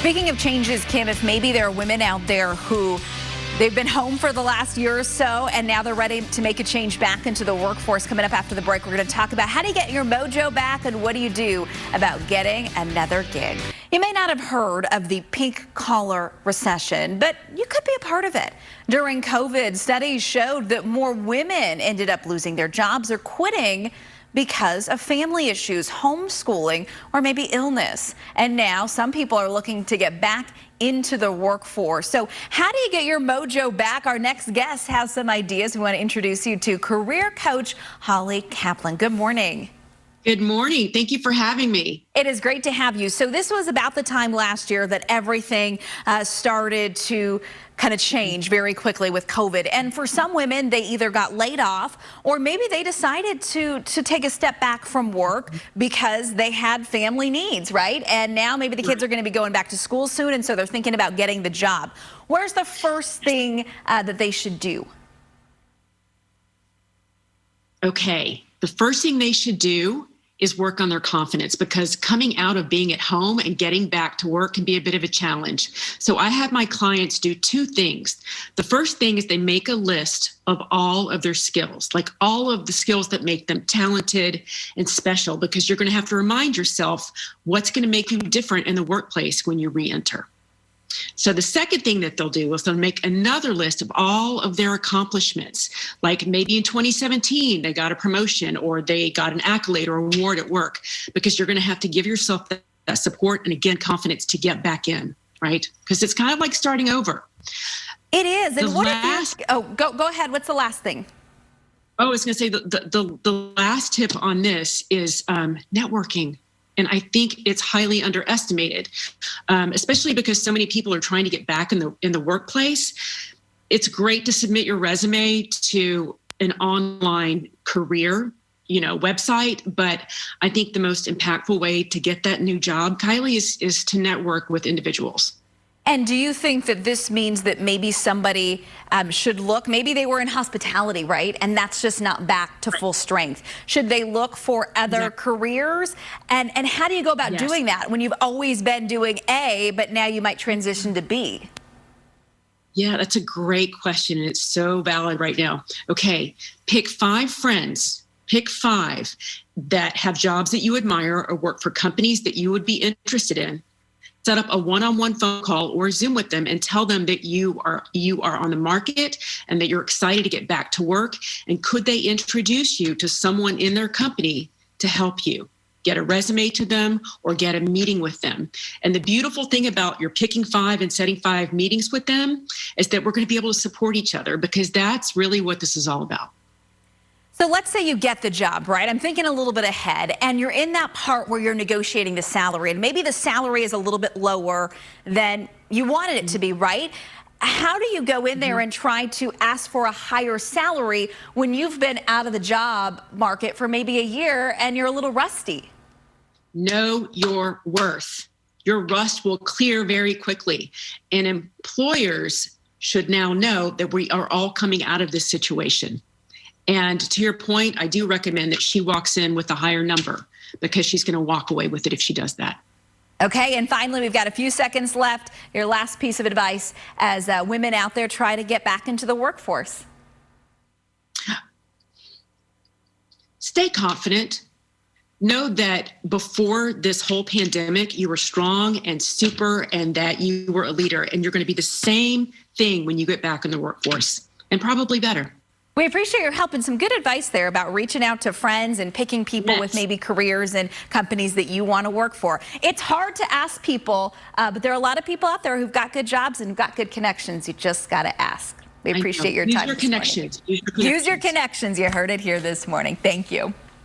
Speaking of changes, Kim, if maybe there are women out there who they've been home for the last year or so, and now they're ready to make a change back into the workforce. Coming up after the break, we're going to talk about how do you get your mojo back and what do you do about getting another gig. You may not have heard of the Pink Collar Recession, but you could be a part of it. During COVID, studies showed that more women ended up losing their jobs or quitting because of family issues, homeschooling, or maybe illness. And now some people are looking to get back into the workforce. So how do you get your mojo back? Our next guest has some ideas. We want to introduce you to career coach Holly Caplan. Good morning. Good morning. Thank you for having me. It is great to have you. So this was about the time last year that everything started to kind of change very quickly with COVID. And for some women, they either got laid off or maybe they decided to take a step back from work because they had family needs, right? And now maybe the kids are going to be going back to school soon, and so they're thinking about getting the job. Where's the first thing that they should do? Okay. The first thing they should do is work on their confidence, because coming out of being at home and getting back to work can be a bit of a challenge. So I have my clients do two things. The first thing is they make a list of all of their skills, like all of the skills that make them talented and special, because you're going to have to remind yourself what's going to make you different in the workplace when you re-enter. So the second thing that they'll do is they'll make another list of all of their accomplishments. Like maybe in 2017, they got a promotion or they got an accolade or award at work, because you're going to have to give yourself that support and, again, confidence to get back in, right? Because it's kind of like starting over. It is. And what if you, oh, go ahead. What's the last thing? Oh, I was going to say the last tip on this is networking. And I think it's highly underestimated, especially because so many people are trying to get back in the workplace. It's great to submit your resume to an online career, website. But I think the most impactful way to get that new job, Kylie, is to network with individuals. And do you think that this means that maybe somebody should look, maybe they were in hospitality, right? And that's just not back to full strength. Should they look for other careers? And how do you go about doing that when you've always been doing A, but now you might transition to B? Yeah, that's a great question. And it's so valid right now. Okay, pick 5 friends. Pick 5 that have jobs that you admire or work for companies that you would be interested in. Set up a one-on-one phone call or Zoom with them and tell them that you are on the market and that you're excited to get back to work. And could they introduce you to someone in their company to help you get a resume to them or get a meeting with them? And the beautiful thing about your picking 5 and setting 5 meetings with them is that we're going to be able to support each other, because that's really what this is all about. So let's say you get the job, right? I'm thinking a little bit ahead, and you're in that part where you're negotiating the salary, and maybe the salary is a little bit lower than you wanted it to be, right? How do you go in there and try to ask for a higher salary when you've been out of the job market for maybe a year and you're a little rusty? Know your worth. Your rust will clear very quickly, and employers should now know that we are all coming out of this situation. And to your point, I do recommend that she walks in with a higher number, because she's going to walk away with it if she does that. Okay, and finally, we've got a few seconds left. Your last piece of advice as women out there try to get back into the workforce. Stay confident. Know that before this whole pandemic, you were strong and super, and that you were a leader. And you're going to be the same thing when you get back in the workforce, and probably better. We appreciate your help and some good advice there about reaching out to friends and picking people with maybe careers and companies that you want to work for. It's hard to ask people, but there are a lot of people out there who've got good jobs and got good connections. You just got to ask. We appreciate your time. Use your connections. Use your connections. You heard it here this morning. Thank you.